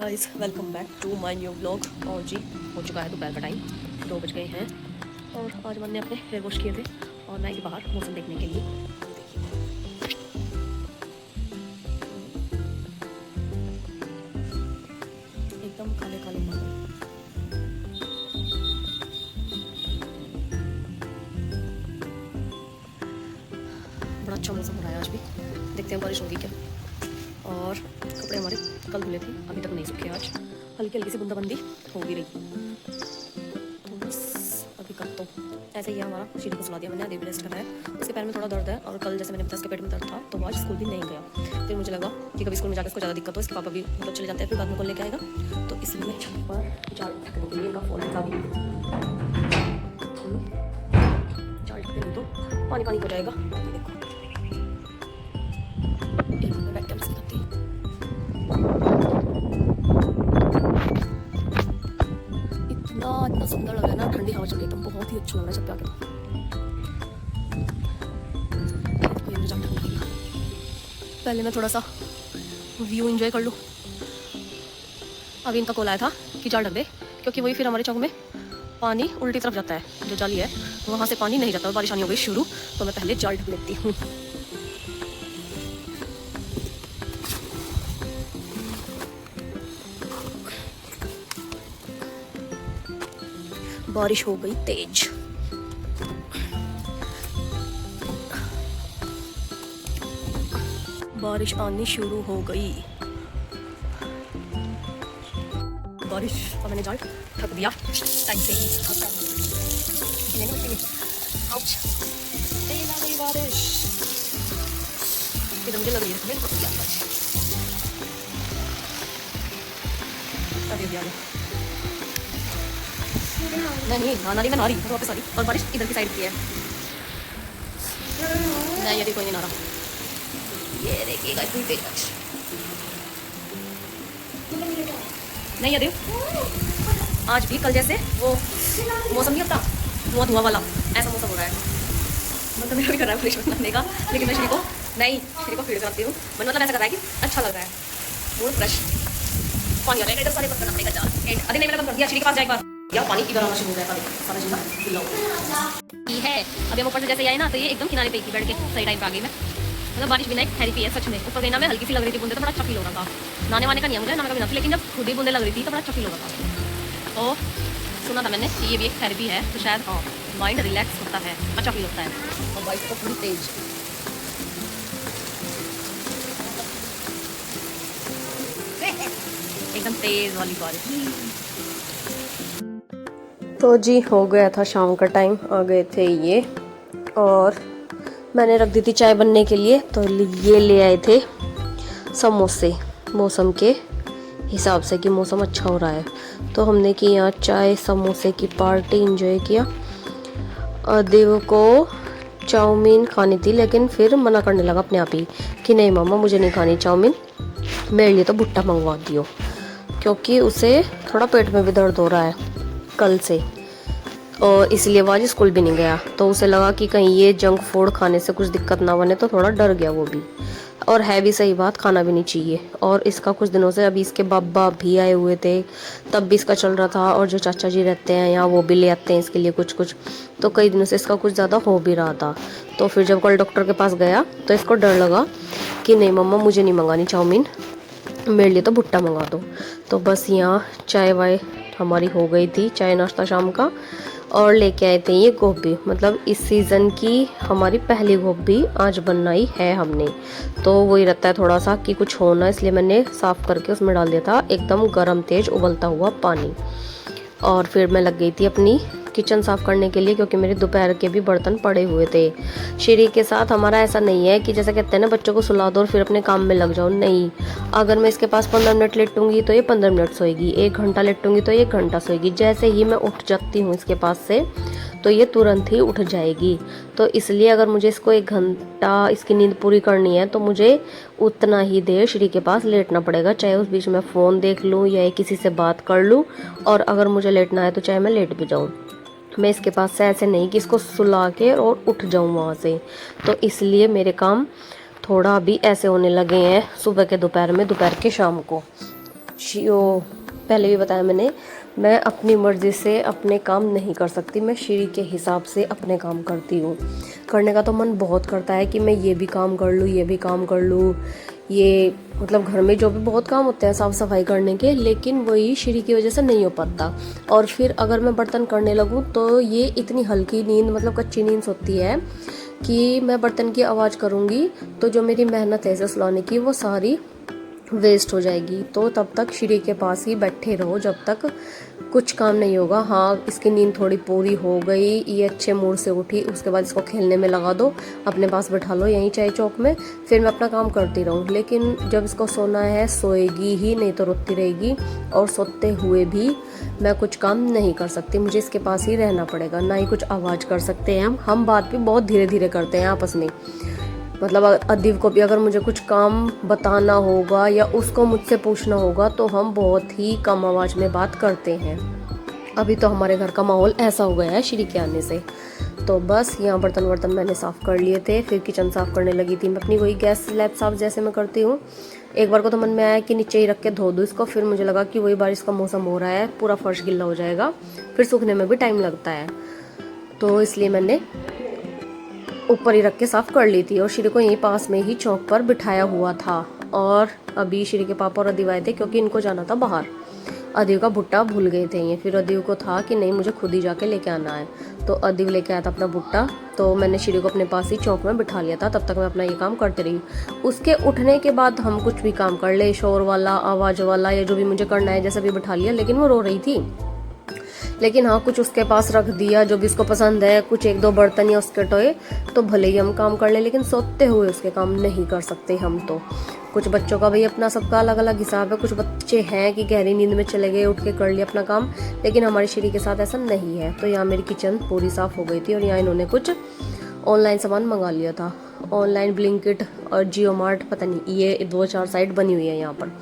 Guys welcome back to my new blog. और जी हो चुका है दोपहर का टाइम, 2 बज गए हैं और आज मैंने अपने हेयर वॉश किए थे और मैं ही बाहर मौसम देखने के लिए। एकदम काले काले बादल, बड़ा अच्छा मौसम हो रहा है आज भी। देखते हैं बारिश होगी क्या। और कपड़े हमारे कल धुले थे, अभी तक नहीं सूखे। आज हल्की हल्की सी बूंदाबंदी हो भी रही, तो बस अभी कल तो ऐसे ही है। हमारा शीरी को सुला दिया मैंने, देवी रेस्ट कर रहा है। उसके पैर में थोड़ा दर्द है और कल जैसे मैंने बताया उसके पेट में दर्द था, तो आज स्कूल भी नहीं गया। फिर मुझे लगा कि कभी स्कूल में जाकर उसको ज़्यादा दिक्कत हो, इसके पापा भी मतलब चले जाते हैं, फिर बाद में कौन लेके आएगा। तो इसलिए मैं छत पर जाल ढकने के लिए इनका फ़ोन है चाबी, जाल ढकने नहीं तो पानी पानी हो जाएगा। ये देखो एक मिनट बैठ के हम सिखाती हूँ। इतना सुंदर लग रहा है ना, ठंडी हवा चल रही है, तो बहुत ही अच्छा लग रहा है छत पे आके। तो पहले मैं थोड़ा सा व्यू एंजॉय कर लूँ। अभी इनका कॉल आया था कि जाल ढक दे, क्योंकि वही फिर हमारे चौक में पानी उल्टी तरफ जाता है, जो जाली है वहाँ से पानी नहीं जाता। बारिश आनी हो गई शुरू, तो मैं पहले जाल ढक लेती हूँ। बारिश हो गई तेज, बारिश आनी शुरू हो गई। बारिश का मैंने जाल ढक दिया टाइम से ही। आउच, तेज आ गई बारिश। इधर मुझे लग रही है मेरे को नहीं नारी मैं नारी तो वापस आ रही, और बारिश इधर की साइड की है। नहीं ये कोई नहीं नारा, ये देखिएगा इतनी तेज बारिश। नहीं यदि आज भी कल जैसे वो मौसम नहीं होता धुआं धुआं वाला, ऐसा मौसम हो रहा है। मतलब मेरा भी कर रहा है फ्रेश बनाने का, लेकिन मैं श्री को फीड कराती हूँ। मतलब ऐसा कर रहा है कि अच्छा लग रहा है, मूड फ्रेश। पानी आ रहा है इधर, सारे बंद करना पड़ेगा जाल। अरे नहीं मैंने बंद कर दिया, श्री के पास जाए बात या पानी इधर आना शुरू हो गया सारा जीना गिल्ला है। अभी हम ऊपर से जैसे आए ना, तो ये एकदम किनारे पे थी बैठ के, सही टाइम पे आ गई मैं। मतलब बारिश भी ना एक थेरेपी है सच में। ऊपर गई ना मैं, हल्की सी लग रही थी बूंदे, तो बड़ा अच्छा फील हो रहा था। नहाने वाने का नहीं मुझे, नहाने का भी ना, लेकिन जब खुद ही बूंदे लग रही थी तो बड़ा अच्छा फील हो रहा था। तो सुना था मैंने कि ये भी एक थेरेपी है, तो शायद हाँ माइंड रिलैक्स होता है, अच्छा फील होता है। और बारिश तो पूरी तेज, एकदम तेज वाली बारिश। तो जी हो गया था शाम का टाइम, आ गए थे ये, और मैंने रख दी थी चाय बनने के लिए। तो ये ले आए थे समोसे, मौसम के हिसाब से कि मौसम अच्छा हो रहा है, तो हमने की यहाँ चाय समोसे की पार्टी एंजॉय किया। देव को चाउमीन खानी थी, लेकिन फिर मना करने लगा अपने आप ही कि नहीं मामा मुझे नहीं खानी चाउमीन, मेरे लिए तो भुट्टा मंगवा दियो, क्योंकि उसे थोड़ा पेट में भी दर्द हो रहा है कल से, और इसलिए वो आज स्कूल भी नहीं गया। तो उसे लगा कि कहीं ये जंक फूड खाने से कुछ दिक्कत ना बने, तो थोड़ा डर गया वो भी। और है भी सही बात, खाना भी नहीं चाहिए। और इसका कुछ दिनों से, अभी इसके बाबा भी आए हुए थे तब भी इसका चल रहा था, और जो चाचा जी रहते हैं यहाँ वो भी ले आते हैं इसके लिए कुछ कुछ, तो कई दिनों से इसका कुछ ज़्यादा हो भी रहा था। तो फिर जब कल डॉक्टर के पास गया तो इसको डर लगा कि नहीं मम्मा मुझे नहीं मंगानी चाउमीन, मेरे लिए तो भुट्टा मंगा दो। तो बस यहाँ चाय वाय हमारी हो गई थी, चाय नाश्ता शाम का। और लेके आए थे ये गोभी, मतलब इस सीज़न की हमारी पहली गोभी आज बनाई है हमने। तो वही रहता है थोड़ा सा कि कुछ होना, इसलिए मैंने साफ़ करके उसमें डाल दिया था एकदम गरम तेज उबलता हुआ पानी। और फिर मैं लग गई थी अपनी किचन साफ़ करने के लिए, क्योंकि मेरे दोपहर के भी बर्तन पड़े हुए थे। श्री के साथ हमारा ऐसा नहीं है कि जैसे कहते हैं ना बच्चों को सुला दो और फिर अपने काम में लग जाओ, नहीं। अगर मैं इसके पास 15 मिनट लेटूंगी तो ये 15 मिनट सोएगी, 1 घंटा लेटूंगी तो ये 1 घंटा सोएगी। जैसे ही मैं उठ जाती हूँ इसके पास से तो ये तुरंत ही उठ जाएगी। तो इसलिए अगर मुझे इसको 1 घंटा इसकी नींद पूरी करनी है तो मुझे उतना ही देर श्री के पास लेटना पड़ेगा, चाहे उस बीच में फ़ोन देख लूँ या किसी से बात कर लूँ। और अगर मुझे लेटना है तो चाहे मैं लेट भी जाऊँ, मैं इसके पास से ऐसे नहीं कि इसको सुला के और उठ जाऊँ वहाँ से। तो इसलिए मेरे काम थोड़ा अभी ऐसे होने लगे हैं, सुबह के दोपहर में, दोपहर के शाम को। वो पहले भी बताया मैंने, मैं अपनी मर्ज़ी से अपने काम नहीं कर सकती, मैं श्री के हिसाब से अपने काम करती हूँ। करने का तो मन बहुत करता है कि मैं ये भी काम कर लूँ, ये भी काम कर लूँ, ये मतलब घर में जो भी बहुत काम होते हैं साफ़ सफाई करने के, लेकिन वही श्री की वजह से नहीं हो पाता। और फिर अगर मैं बर्तन करने लगूँ तो ये इतनी हल्की नींद, मतलब कच्ची नींद होती है कि मैं बर्तन की आवाज़ करूँगी तो जो मेरी मेहनत है इसे सुलाने की वो सारी वेस्ट हो जाएगी। तो तब तक श्री के पास ही बैठे रहो जब तक कुछ काम नहीं होगा। हाँ, इसकी नींद थोड़ी पूरी हो गई, ये अच्छे मूड से उठी, उसके बाद इसको खेलने में लगा दो, अपने पास बैठा लो यहीं चाय चौक में, फिर मैं अपना काम करती रहूँ। लेकिन जब इसको सोना है सोएगी ही, नहीं तो रोती रहेगी। और सोते हुए भी मैं कुछ काम नहीं कर सकती, मुझे इसके पास ही रहना पड़ेगा। ना ही कुछ आवाज़ कर सकते हैं हम बात भी बहुत धीरे धीरे करते हैं आपस में। मतलब अदीब को भी अगर मुझे कुछ काम बताना होगा या उसको मुझसे पूछना होगा तो हम बहुत ही कम आवाज़ में बात करते हैं। अभी तो हमारे घर का माहौल ऐसा हो गया है श्री के आने से। तो बस यहाँ बर्तन मैंने साफ़ कर लिए थे, फिर किचन साफ़ करने लगी थी मैं अपनी, वही गैस स्लैब साफ़ जैसे मैं करती हूँ। एक बार को तो मन में आया कि नीचे ही रख के धो दूँ इसको, फिर मुझे लगा कि वही बारिश का मौसम हो रहा है, पूरा फर्श गिल्ला हो जाएगा, फिर सूखने में भी टाइम लगता है, तो इसलिए मैंने ऊपर ही रख के साफ़ कर ली थी। और श्री को यहीं पास में ही चौक पर बिठाया हुआ था। और अभी श्री के पापा और अदीब आए थे क्योंकि इनको जाना था बाहर। अदीब का भुट्टा भूल गए थे ये, फिर अदीब को था कि नहीं मुझे खुद ही जाके लेके आना है, तो अदीब लेके आया था अपना भुट्टा। तो मैंने श्री को अपने पास ही चौक में बिठा लिया था, तब तक मैं अपना ये काम करती रही। उसके उठने के बाद हम कुछ भी काम कर ले, शोर वाला, आवाज़ वाला, या जो भी मुझे करना है जैसे भी बिठा लिया। लेकिन वो रो रही थी, लेकिन हाँ कुछ उसके पास रख दिया जो भी उसको पसंद है, कुछ एक दो बर्तन या उसके टोए, तो भले ही हम काम कर ले, लेकिन सोते हुए उसके काम नहीं कर सकते हम। तो कुछ बच्चों का भाई अपना सबका अलग अलग हिसाब है, कुछ बच्चे हैं कि गहरी नींद में चले गए, उठ के कर लिया अपना काम, लेकिन हमारी श्री के साथ ऐसा नहीं है। तो यहाँ मेरी किचन पूरी साफ़ हो गई थी और यहाँ इन्होंने कुछ ऑनलाइन सामान मंगा लिया था, ऑनलाइन ब्लिंकिट और जियो मार्ट, पता नहीं, ये 2-4 साइट बनी हुई है यहाँ पर।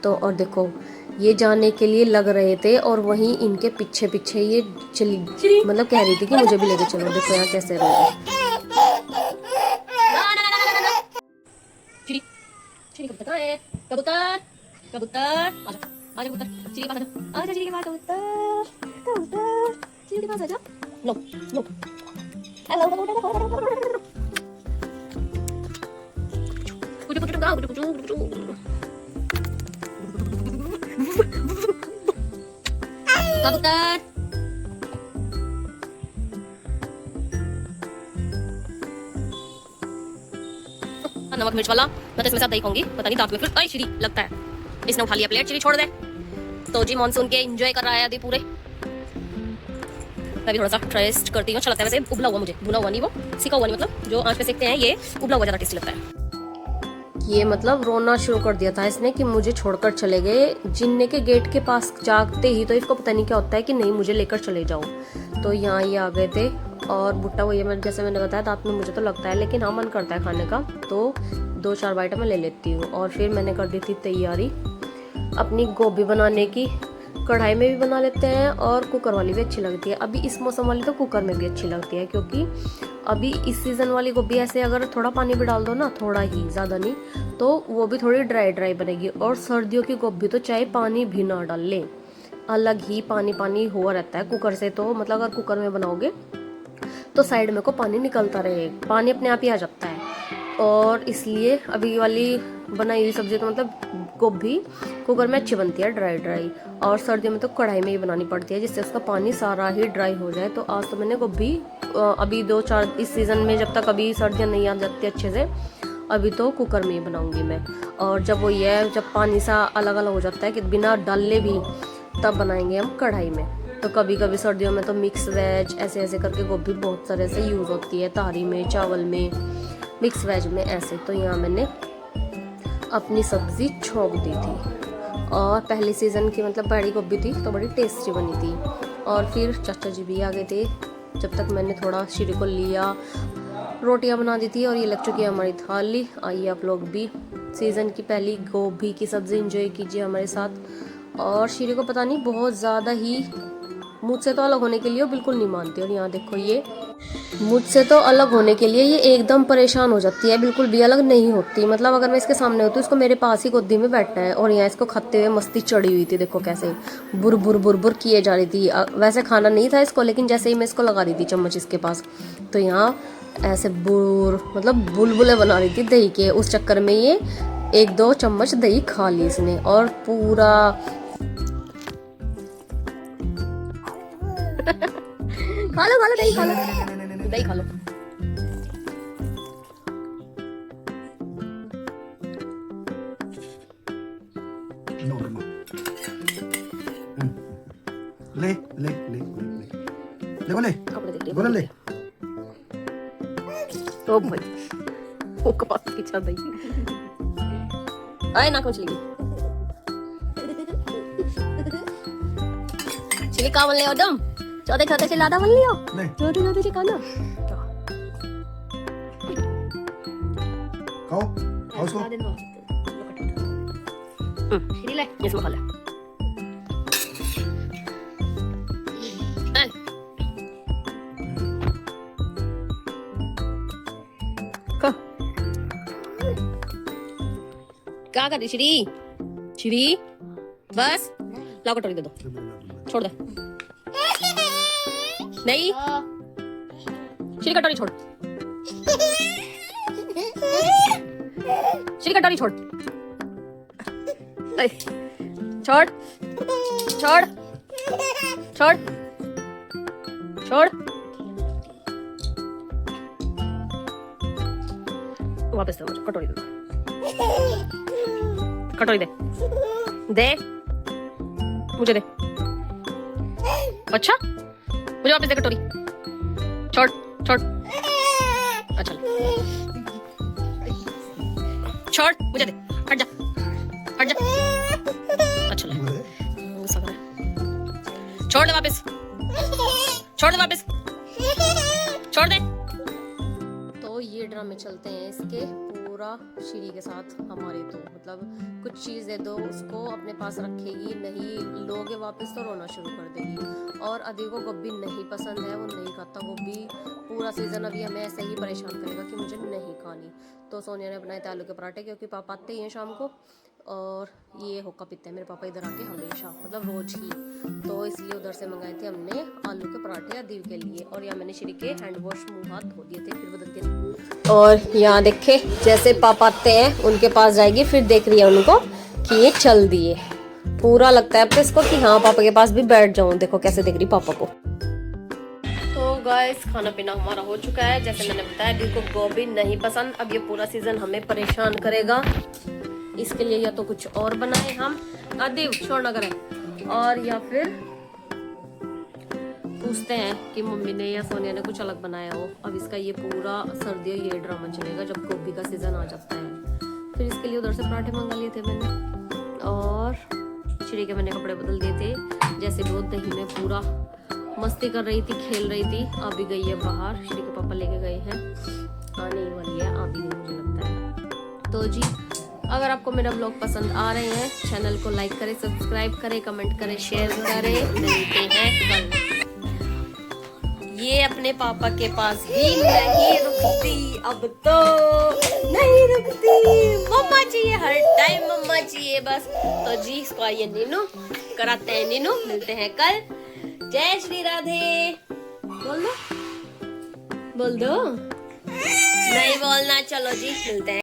तो और देखो ये जाने के लिए लग रहे थे और वहीं इनके पीछे पीछे ये चली, मतलब कह रही थी कि मुझे भी लेके चलो। देखो यहाँ कैसे रहे। कबूतर कबूतर कबूतर आजा कबूतर, चिड़ी के पास आजा, आजा चिड़ी के पास कबूतर, कबूतर चिड़ी के पास आजा, लो लो, हेलो कबूतर, कुछ कुछ गाओ, कुछ कुछ कबूतर। नमक मिर्च वाला मैं तो इसमें साथ दही खाऊंगी, पता नहीं दांत में फिर आई श्री लगता है। इसने उठा लिया प्लेट, श्री छोड़ दे। तो जी मानसून के एंजॉय कर रहा है आदि पूरे। मैं भी थोड़ा सा टेस्ट करती हूँ, अच्छा लगता है वैसे। उबला हुआ मुझे, भुना हुआ नहीं, वो सिका हुआ नहीं, मतलब जो आंच पे सेकते हैं ये उबला हुआ ज्यादा टेस्टी लगता है। ये मतलब रोना शुरू कर दिया था इसने कि मुझे छोड़कर चले गए। जिन्ने के गेट के पास जागते ही तो इसको पता नहीं क्या होता है कि नहीं मुझे लेकर चले जाओ। तो यहाँ ये आ गए थे और भुट्टा वो ये मैं जैसे मैंने बताया दांत में मुझे तो लगता है, लेकिन हाँ मन करता है खाने का, तो 2-4 बाइट मैं ले लेती हूँ। और फिर मैंने कर दी थी तैयारी अपनी गोभी बनाने की। कढ़ाई में भी बना लेते हैं और कुकर वाली भी अच्छी लगती है। अभी इस मौसम वाली तो कुकर में भी अच्छी लगती है, क्योंकि अभी इस सीज़न वाली गोभी ऐसे अगर थोड़ा पानी भी डाल दो ना, थोड़ा ही, ज़्यादा नहीं, तो वो भी थोड़ी ड्राई ड्राई बनेगी। और सर्दियों की गोभी तो चाहे पानी भी ना डाल ले, अलग ही पानी पानी हुआ रहता है कुकर से। तो मतलब अगर कुकर में बनाओगे तो साइड में को पानी निकलता रहे, पानी अपने आप ही आ जाता है। और इसलिए अभी वाली बनाई हुई सब्जी तो मतलब गोभी कुकर में अच्छी बनती है ड्राई ड्राई, और सर्दियों में तो कढ़ाई में ही बनानी पड़ती है जिससे उसका पानी सारा ही ड्राई हो जाए। तो आज तो मैंने गोभी अभी 2-4 इस सीज़न में, जब तक अभी सर्दियाँ नहीं आ जाती अच्छे से, अभी तो कुकर में ही बनाऊंगी मैं। और जब वो ये जब पानी सा अलग अलग हो जाता है कि बिना डाले भी, तब बनाएंगे हम कढ़ाई में। तो कभी कभी सर्दियों में तो मिक्स वेज ऐसे ऐसे करके गोभी बहुत तरह से यूज़ होती है, तारी में, चावल में, मिक्स वेज में ऐसे। तो यहाँ मैंने अपनी सब्ज़ी छोंक दी थी और पहले सीज़न की मतलब बड़ी गोभी थी तो बड़ी टेस्टी बनी थी। और फिर चाचा जी भी आ गए थे, जब तक मैंने थोड़ा श्री को लिया, रोटियां बना दी थी और ये लग चुकी है हमारी थाली। आइए आप लोग भी सीज़न की पहली गोभी की सब्ज़ी एंजॉय कीजिए हमारे साथ। और श्री को पता नहीं बहुत ज़्यादा ही मुझसे तो अलग होने के लिए वो बिल्कुल नहीं मानती। और यहाँ देखो ये मुझसे तो अलग होने के लिए ये एकदम परेशान हो जाती है, बिल्कुल भी अलग नहीं होती। मतलब अगर मैं इसके सामने होती इसको मेरे पास ही गोदी में बैठना है। और यहाँ इसको खाते हुए मस्ती चढ़ी हुई थी, देखो कैसे बुर बुर बुर बुर किए जा रही थी। वैसे खाना नहीं था इसको, लेकिन जैसे ही मैं इसको लगा दी थी चम्मच इसके पास, तो यहाँ ऐसे बुर मतलब बुलबुले बना रही थी दही के। उस चक्कर में ये 1-2 चम्मच दही खा ली इसने और पूरा खा लो दही खा लो, दही खा लो। ले ले ले ले बोले बोले ले तो भाई वो कपास की छत दही आए ना कुछ लगी चिली का ले दम चौथे खाते से लादा बन लियो चौथे खाते से खाना खाओ खाओ इसको चिली ले इसमें खा ले क्या कर रही श्री श्री बस लाओ कटोरी दे दो छोड़ दे नहीं श्री कटोरी छोड़ श्री कटोरी छोड़ छोड़ छोड़ छोड़ छोड़ वापस दे मुझे कटोरी दे दो कटोरी दे दे मुझे दे अच्छा मुझे वापस दे कटोरी छोड़ छोड़ अच्छा छोड़ मुझे दे हट जा हट जा अच्छा ले गुस्सा कर रहा है छोड़ दे वापस छोड़ दे वापस छोड़ दे। तो ये ड्रामे चलते हैं इसके पूरा श्री के साथ हमारे। तो मतलब कुछ चीज़ दे दो उसको अपने पास रखेगी, नहीं लोगे वापस तो रोना शुरू कर देगी। और अदी को गोभी नहीं पसंद है, वो नहीं खाता गोभी। पूरा सीजन अभी हमें ऐसे ही परेशान करेगा कि मुझे नहीं खानी। तो सोनिया ने बनाए थे आलू के पराठे, क्योंकि पापा आते ही हैं शाम को और ये होका पीते हैं मेरे पापा इधर आके हमेशा, मतलब रोज ही। तो इसलिए उधर से मंगाए थे हमने आलू के पराठे अदीव के लिए। और यहाँ मैंने श्री के हैंड वॉश मुँह हाथ धो दिए थे, फिर बदल के। और यहाँ देखे जैसे पापा आते हैं उनके पास जाएगी, फिर देख रही है उनको कि ये चल दिए। पूरा लगता है अब तो इसको कि हाँ पापा के पास भी बैठ जाऊं। देखो कैसे देख रही पापा को। तो गाइस खाना पीना हमारा हो चुका है। जैसे मैंने बताया दिल को गोभी नहीं पसंद। अब ये पूरा सीजन हमें परेशान करेगा, इसके लिए या तो कुछ और बनाए हम अदीव छोड़ ना करें, और या फिर पूछते हैं कि मम्मी ने या सोनिया ने कुछ अलग बनाया हो। अब इसका ये पूरा सर्दियों ये ड्रामा चलेगा जब गोभी का सीजन आ जाता है। फिर इसके लिए उधर से पराठे मंगा लिए थे मैंने, और श्री के मैंने कपड़े बदल दिए थे। जैसे वो दही में पूरा मस्ती कर रही थी, खेल रही थी। आ भी गई है बाहर, श्री के पापा लेके गए हैं, आने ही वाली है, आ भी गई मुझे लगता है। तो जी अगर आपको मेरा ब्लॉग पसंद आ रहे हैं, चैनल को लाइक करें, सब्सक्राइब करें, कमेंट करें, शेयर करें। मिलते हैं कल। ये अपने पापा के पास भी नहीं रुकती, अब तो नहीं रुकती। मम्मा चाहिए, हर टाइम मम्मा चाहिए बस। तो जी इसको आइए नीनू कराते हैं, नीनू मिलते हैं कल। जय श्री राधे बोल दो, बोल दो। नहीं बोलना, चलो जी मिलते हैं।